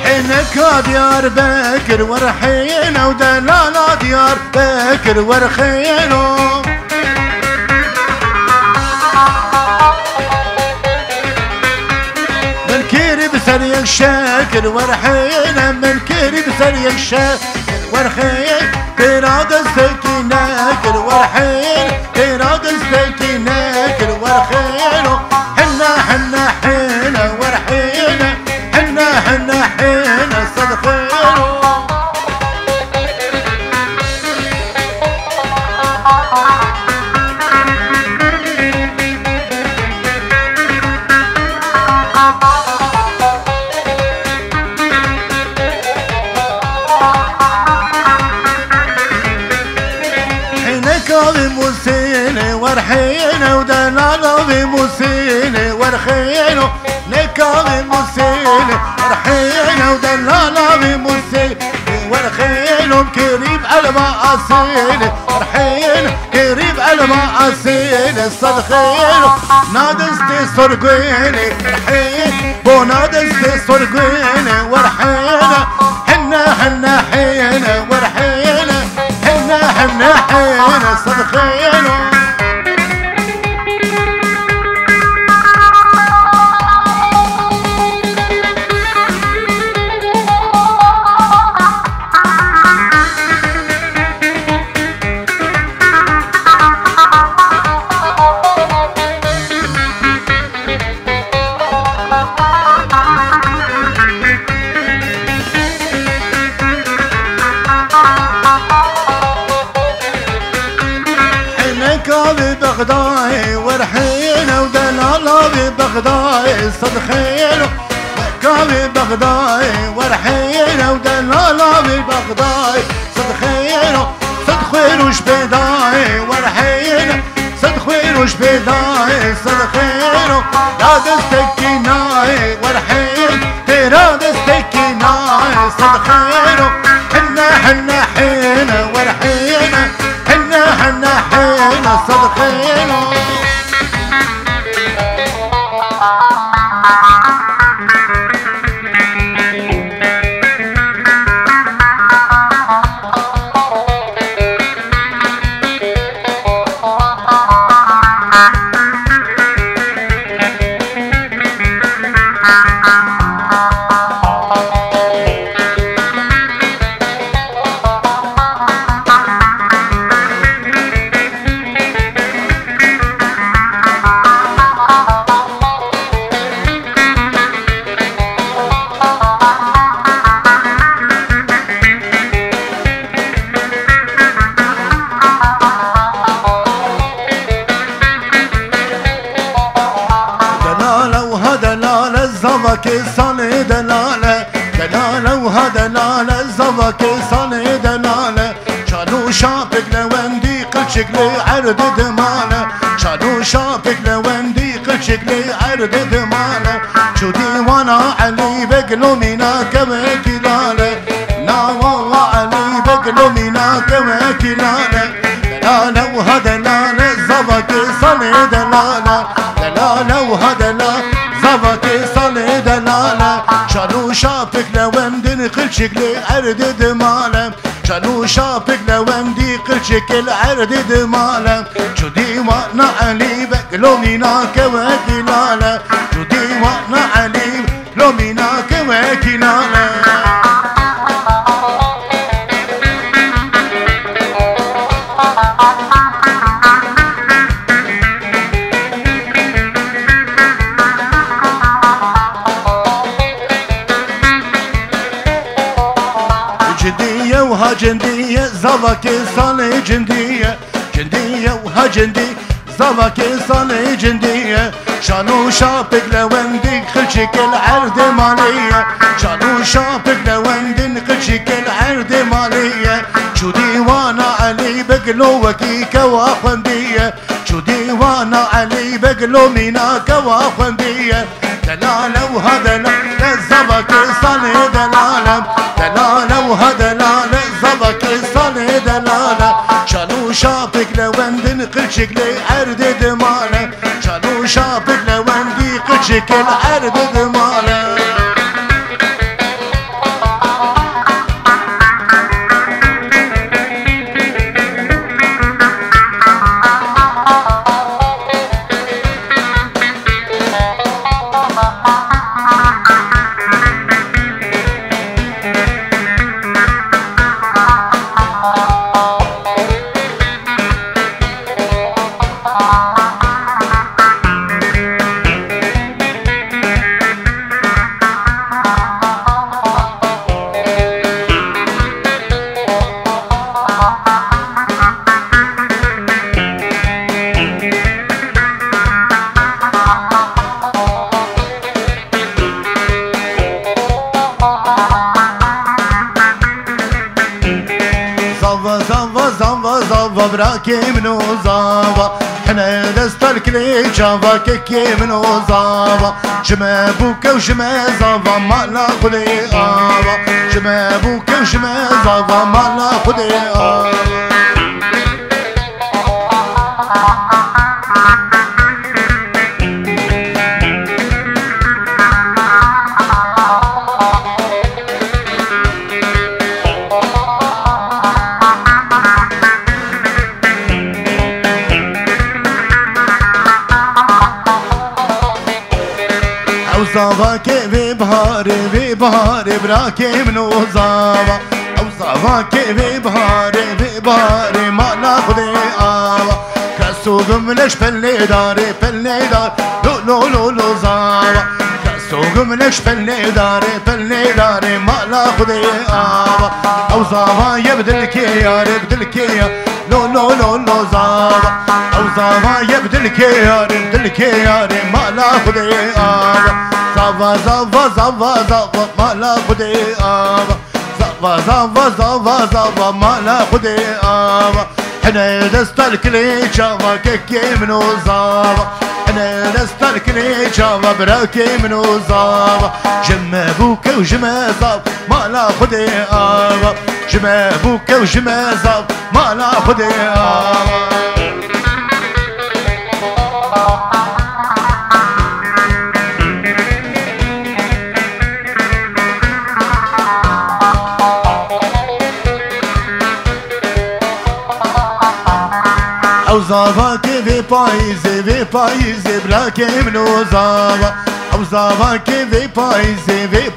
حينك ديار بكر ورحينا ودلاله ديار بكر ورخينا من كيري بسريك شاكر ورحينا من كيري بسريك شاكر ورحين تراد السكيناكر ورحين تراد السكيناكر ورخينا حنا حنا حنا ورحينا حنا حنا حنا صدقينا بموسيني ورحينا ودلاله بموسيني ورخينا نكا بموسيني ورحينا ودلاله بموسيني ورخينا قريب على مقاسيني ورحينا قريب على مقاسيني صدخينا نادستي سرقيني ورحينا بو نادستي سرقيني ورحينا حنا حنا حينا ورحينا حنا حنا حينا صدقينا ببغداي ورحينا ودلاله ببغداي صدخينا مكة ببغداي ورحينا ودلاله ببغداي صدخينا صدخين وش بداي ورحينا صدخين وش بداي صدخينا لا دستكيناي ورحين ترى دستكيناي صدخينا حنا حنا حينا ورحينا حنا حنا حينا صدقينا زبك صاني دلاله دلاله وهدلاله زبك صاني دلاله شالو شافك لوندي قلشك لي عرض دماله شالو شافك لوندي قلشك لي عرض دماله شو ديوانا علي بقلو مناك وكلاله لا والله علي بقلو مناك وكلاله دلاله وهدلاله زبك صاني دلاله دلاله وهدلاله زبك صاني دلاله شالو شافك لوندي قلشك لي عرض دماله شالو شافك لوندي قلشك العرض دماله شو ديوانا علي بقلو مناك وكلاله شو ديوانا علي بقلو مناك وكلاله جندية وها جندية زبك صاني جندية جندية وها جندية زبك صاني جندية شانو شافك لوندي خلشك العرض مالية شانو شافك لوندي خلشك العرض مالية شو ديوانا علي بقلو وكيكا واخوندية شو ديوانا علي بقلو ميناك واخوندية دلالة وهدلالة زبك صاني دلالة دلالة وهدلالة زبك صاني دلالة شالو شافك لوندي قلشك لي عرض دمالة شالو شافك لوندي قلشك العرض دمالة زاوا براكي منو زاوا حنا دستر كلي جاوا كيكي منو زاوا جما بوكا وجما زاوا مالا خدي آوا جما بوكا وجما زاوا مالا خدي آوا زاوا كي في بهاري براكي منو زاوا او زاوا كي في بهاري ما ناخذ آوا كسوق منش بلي داري لو زاوا كسوق منش بلي داري ما ناخذ آوا او زاوا يبدل كي لو زاوا او زاوا يبدل كي ما ناخذ آوا زاوا مالا خدي آوا زاوا مالا خدي آوا حنا دستر كلي جاوا كيكي منو زاوا حنا دستر كلي جاوا براكي منو زاوا جما بوكا وجما زاوا مالا خدي آوا جما بوكا وجما زاوا مالا خدي آوا او زاوا كي في بايزي براكي منو زاوا او زاوا كي في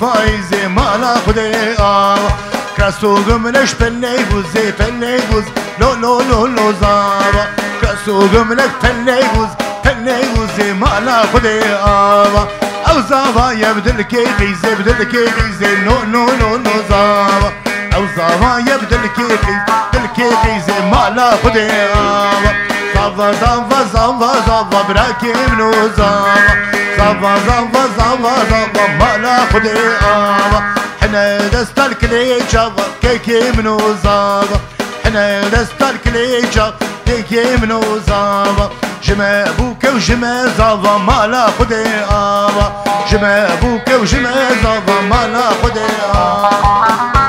بايزي مالا خدي آوا كسوق منش بلي بوز لو زاوا كسوق منك بلي بوز مالا خدي آوا او زاوا يبدل كي غيزي نو زاوا او زاوا يبدل كي مالا خدي آوا زاوا براكي منو زاوا زاوا مالا خدي آوا حنا دستر كلي جاوا كيكي منو زاوا حنا دستر كلي جاوا كيكي منو زاوا جما بوكا وجما زاوا مالا خدي آوا جما بوكا وجما زاوا مالا خدي آوا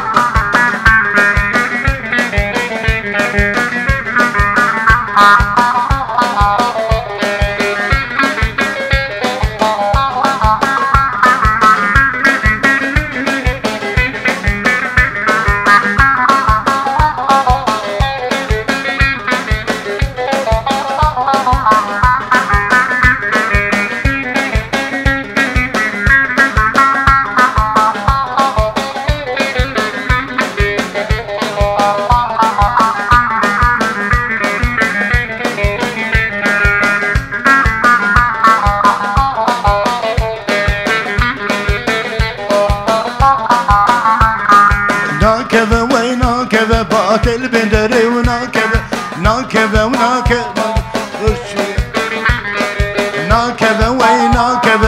ناكبه باطل بندري وناكبه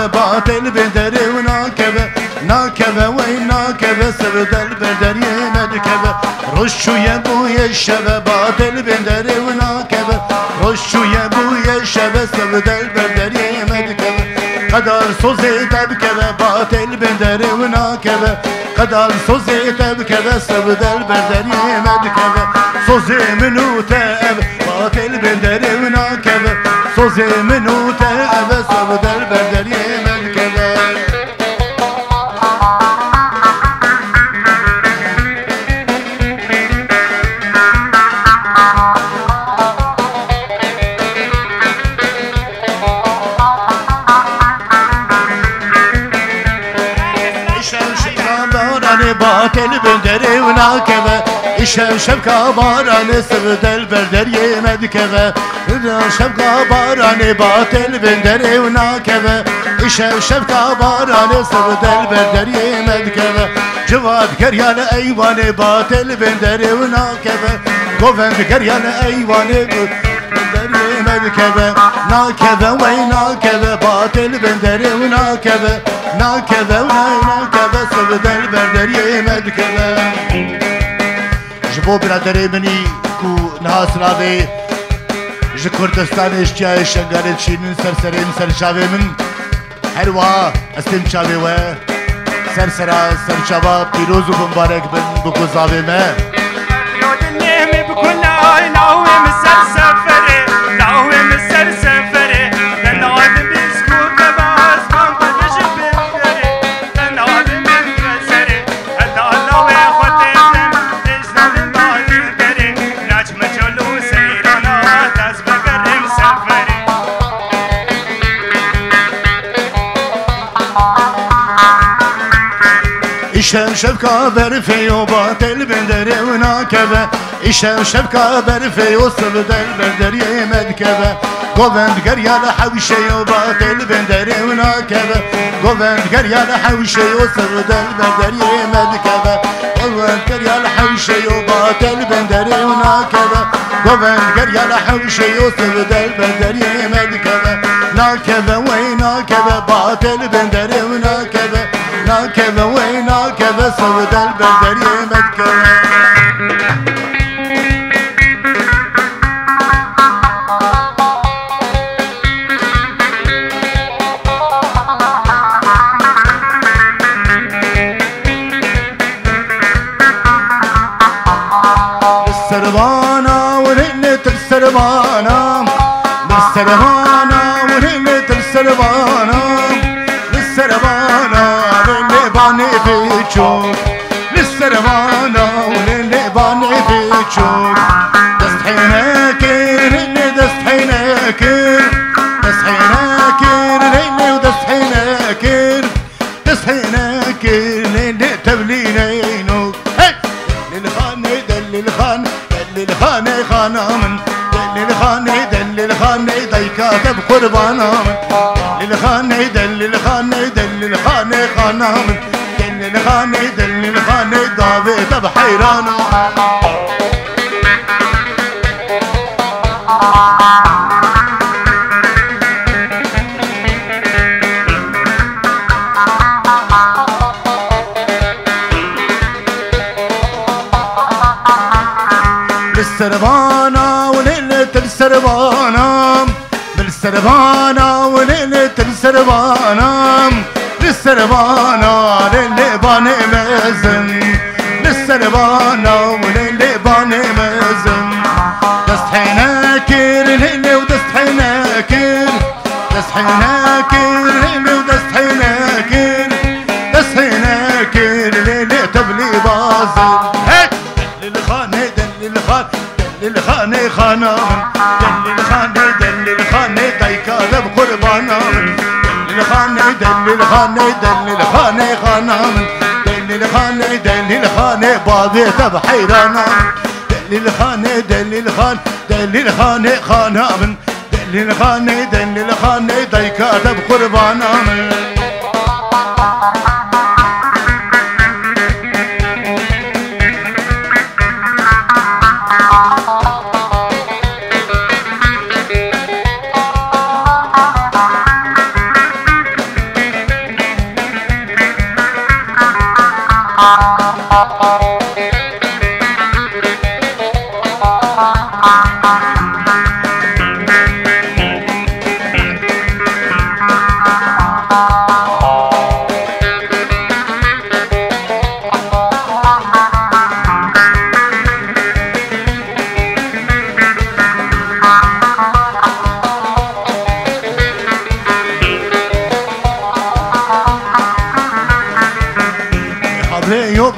باطل بندري وناكبه سبد البدري مدكبه رشو يا بويا الشبه باطل بندري وناكبه رشو يا بويا الشبه سبد البدري مدكبه قدر صوزي تبكبه باطل بندري وناكبه قدر صوزي تبكبه سبد البدري مدكبه صوزي منو تأب باطل بندري وناكبه صوزي منو تأب سبد البدري مدكبه باطل بندري وناكبه شبكة باراني سبد البردر يمدكبه شبكة باراني باطل بندري وناكبه شبكة باراني سبد البردر يمدكبه جواد كريان ايواني باطل بندري وناكبه قوفن كريان ايواني بندري يمدكبه ناكبه ويناكبه باطل بندري وناكبه ناكبه وناكبه سبد البردر يمدكبه جبو برادري مني كو لها سلاوی ji Kurdistanê şçiyayê şengarê çînin serserên serçavê min herwa ez tên çavê we sersera serçava pîroz û bimbarek bin bi gozavê me İşev şevka berfeyo batel bendere unakebe İşev şevka berfeyo sıvıdel bendere medkebe Govend geryal havşeyo batel bendere unakebe Govend geryal havşeyo sıvıdel bendere medkebe Govend geryal havşeyo batel bendere unakebe Govend geryal havşeyo sıvıdel bendere medkebe Nakebe ve nakebe batel bendere unakebe Nakebe ve nakebe sıvıdel bendere medkebe Servana وليلة السربانة بالسربانة وليلة السربانة بالسربانة اللي باني في تشوك بالسربانة واللي باني في تشوك دستحيناكر اللي دستحيناكر دستحيناكر اللي ودستحيناكر دستحيناكر اللي تبلينينوك للخاني دللخان دللخاني خانا من دللخاني دللخاني ديكاتب قربانا من دللخاني دللخاني دللخاني خانا من دللخاني دللخاني ضابط بحيرانا بالسربانة وليلة السربانة بالسربانة وليلة السربانة بالسربانة للي باني مازن بالسربانة وللي باني مازن دستحيناكر للي ودستحيناكر دستحيناكر للي ودستحيناكر دستحيناكر للي تبلي بازن للخاني دللخان دللخاني خانا دللخاني دللخاني ديكاتب قربانا دللخاني دللخاني دللخاني خانا دللخاني دللخاني بابيت بحيرانا دللخاني دللخان دللخاني خانا دللخاني دللخاني ديكاتب قربانا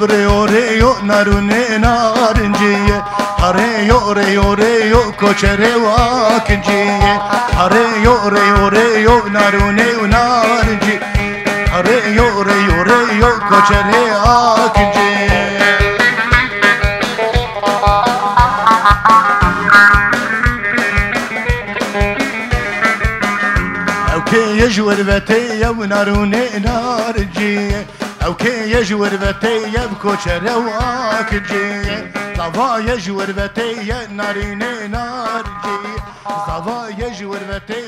ريو ريو ناروني نارنجية ريو ريو ريو كوشري واكنجية ريو ريو ريو ناروني ونارنجي ريو ريو ريو كوشري واكنجية اوكي يجور بتي وناروني نارنجية اوكي يجور بتي بكوشري واكنجية صفا يجور بتي ناريني نارجي صفا يجور بتي